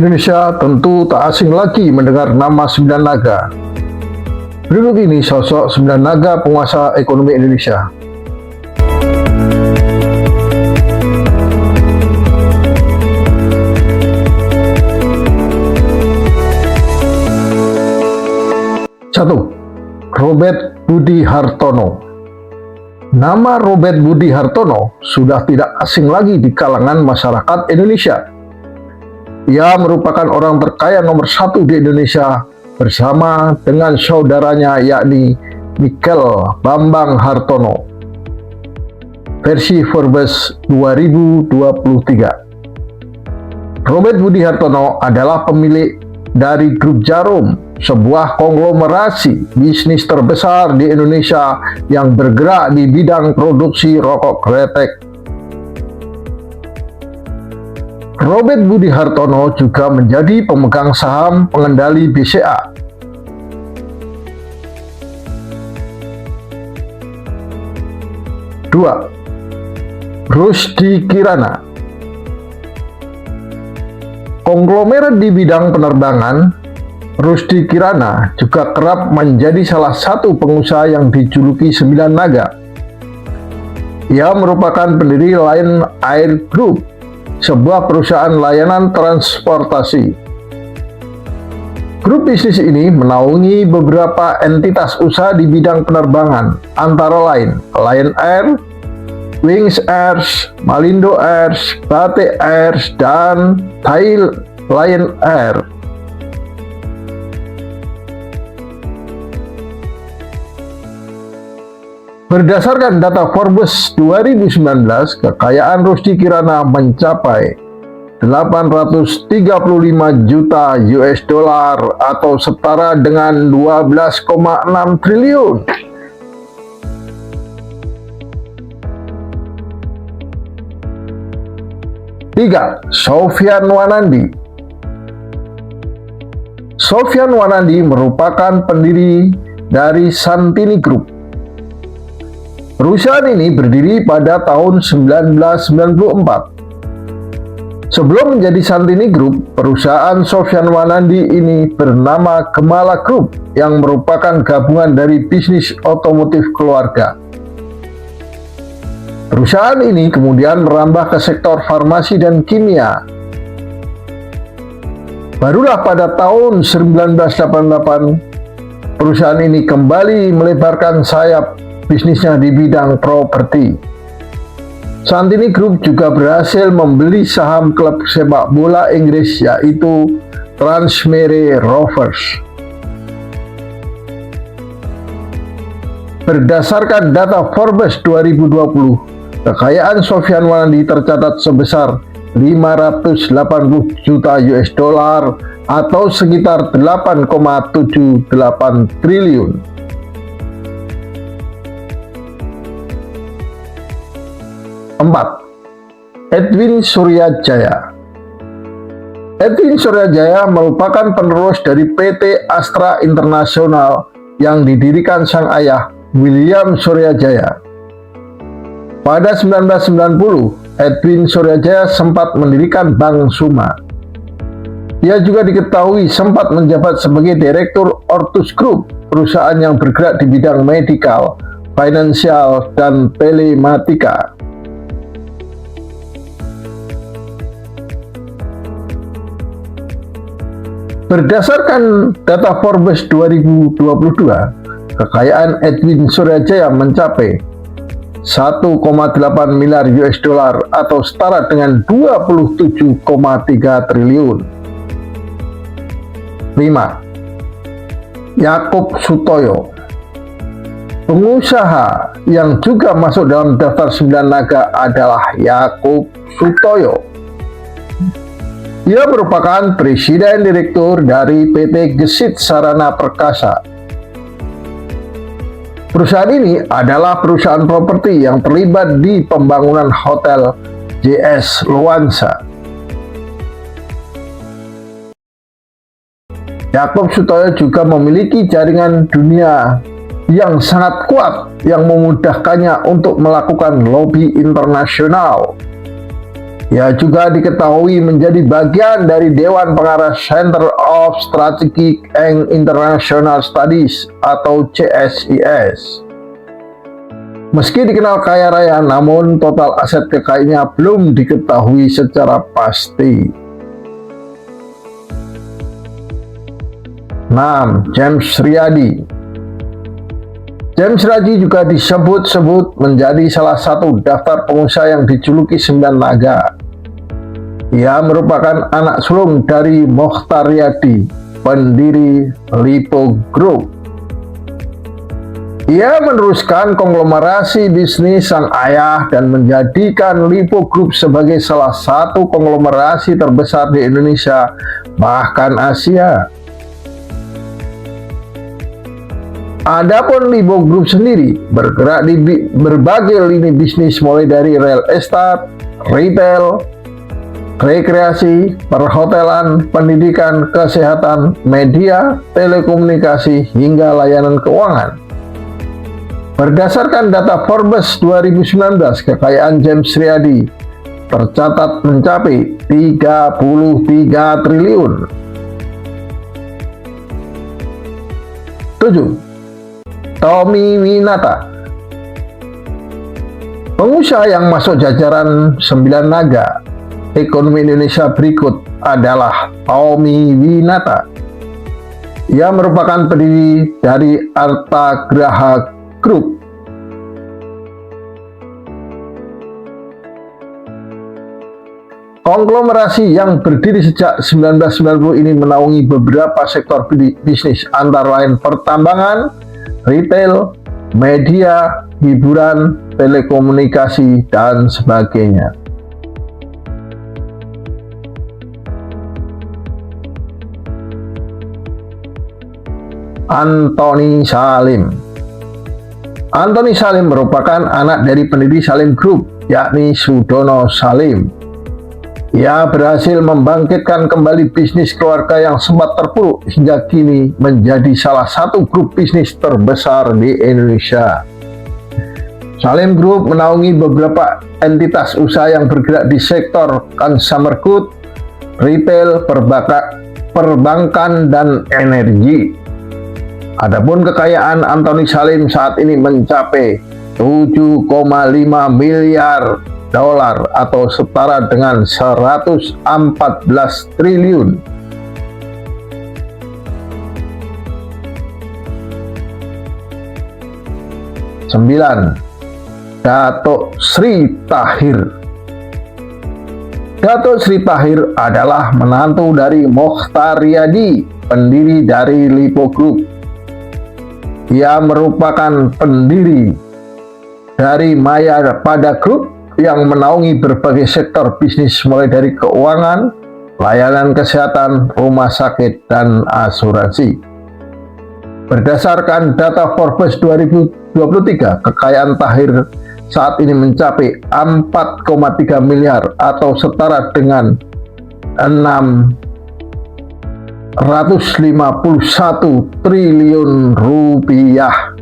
Indonesia tentu tak asing lagi mendengar nama Sembilan Naga. Berikut ini sosok Sembilan Naga penguasa ekonomi Indonesia. Satu, Robert Budi Hartono. Nama Robert Budi Hartono sudah tidak asing lagi di kalangan masyarakat Indonesia. Ia merupakan orang terkaya nomor 1 di Indonesia bersama dengan saudaranya yakni Michael Bambang Hartono. Versi Forbes 2023. Robert Budi Hartono adalah pemilik dari Grup Jarum, sebuah konglomerasi bisnis terbesar di Indonesia yang bergerak di bidang produksi rokok kretek. Robert Budi Hartono juga menjadi pemegang saham pengendali BCA. Dua, Rusdi Kirana. Konglomerat di bidang penerbangan, Rusdi Kirana juga kerap menjadi salah satu pengusaha yang dijuluki Sembilan Naga. Ia merupakan pendiri Lion Air Group, sebuah perusahaan layanan transportasi. Grup bisnis ini menaungi beberapa entitas usaha di bidang penerbangan, antara lain Lion Air, Wings Air, Malindo Air, Batik Air, dan Thai Lion Air. Berdasarkan data Forbes 2019, kekayaan Rusdi Kirana mencapai 835 juta US dollar atau setara dengan 12,6 triliun. Tiga, Sofyan Wanandi. Sofyan Wanandi merupakan pendiri dari Santini Group. Perusahaan ini berdiri pada tahun 1994. Sebelum menjadi Santini Group, perusahaan Sofyan Wanandi ini bernama Gemala Group yang merupakan gabungan dari bisnis otomotif keluarga. Perusahaan ini kemudian merambah ke sektor farmasi dan kimia. Barulah pada tahun 1988, perusahaan ini kembali melebarkan sayap bisnisnya di bidang properti. Santini Group juga berhasil membeli saham klub sepak bola Inggris yaitu Tranmere Rovers. Berdasarkan data Forbes 2020, kekayaan Sofyan Wanandi tercatat sebesar 580 juta US dollar atau sekitar 8,78 triliun. 4. Edwin Suryajaya. Edwin Suryajaya merupakan penerus dari PT Astra International yang didirikan sang ayah, William Suryajaya. Pada 1990, Edwin Suryajaya sempat mendirikan Bank Suma. Ia juga diketahui sempat menjabat sebagai Direktur Ortus Group, perusahaan yang bergerak di bidang medical, finansial, dan telematika. Berdasarkan data Forbes 2022, kekayaan Edwin Suryajaya mencapai 1,8 miliar US dollar atau setara dengan 27,3 triliun. 5. Yakub Sutoyo. Pengusaha yang juga masuk dalam daftar Sembilan Naga adalah Yakub Sutoyo. Ia merupakan Presiden Direktur dari PT Gesit Sarana Perkasa. Perusahaan ini adalah perusahaan properti yang terlibat di pembangunan Hotel JS Luansa. Yakub Sutoyo juga memiliki jaringan dunia yang sangat kuat yang memudahkannya untuk melakukan lobby internasional. Ia juga diketahui menjadi bagian dari Dewan Pengarah Center of Strategic and International Studies atau CSIS. Meski dikenal kaya raya, namun total aset kekayaannya belum diketahui secara pasti. 6. James Riyadi. James Riyadi juga disebut-sebut menjadi salah satu daftar pengusaha yang dijuluki 9 naga. Ia merupakan anak sulung dari Mokhtar Riyadi, pendiri Lipo Group. Ia meneruskan konglomerasi bisnis sang ayah dan menjadikan Lipo Group sebagai salah satu konglomerasi terbesar di Indonesia, bahkan Asia. Adapun Lipo Group sendiri bergerak di berbagai lini bisnis mulai dari real estate, retail, rekreasi, perhotelan, pendidikan, kesehatan, media, telekomunikasi, hingga layanan keuangan. Berdasarkan data Forbes 2019, kekayaan James Riyadi tercatat mencapai 33 triliun. 7. Tommy Winata. Pengusaha yang masuk jajaran 9 naga ekonomi Indonesia berikut adalah Tommy Winata. Ia merupakan pendiri dari Arta Graha Group. Konglomerasi yang berdiri sejak 1990 ini menaungi beberapa sektor bisnis antara lain pertambangan, retail, media, hiburan, telekomunikasi, dan sebagainya. Antoni Salim. Antoni Salim merupakan anak dari pendiri Salim Group, yakni Sudono Salim. Ia berhasil membangkitkan kembali bisnis keluarga yang sempat terpuruk hingga kini menjadi salah satu grup bisnis terbesar di Indonesia. Salim Group menaungi beberapa entitas usaha yang bergerak di sektor consumer good, retail, perbankan, dan energi. Adapun kekayaan Antoni Salim saat ini mencapai 7,5 miliar dolar atau setara dengan 114 triliun. Sembilan. Datuk Sri Tahir. Datuk Sri Tahir adalah menantu dari Mokhtar Riyadi, pendiri dari Lipo Group. Ia merupakan pendiri dari Maya Pada Group yang menaungi berbagai sektor bisnis mulai dari keuangan, layanan kesehatan, rumah sakit, dan asuransi. Berdasarkan data Forbes 2023, kekayaan Tahir saat ini mencapai 4,3 miliar atau setara dengan 651 triliun rupiah.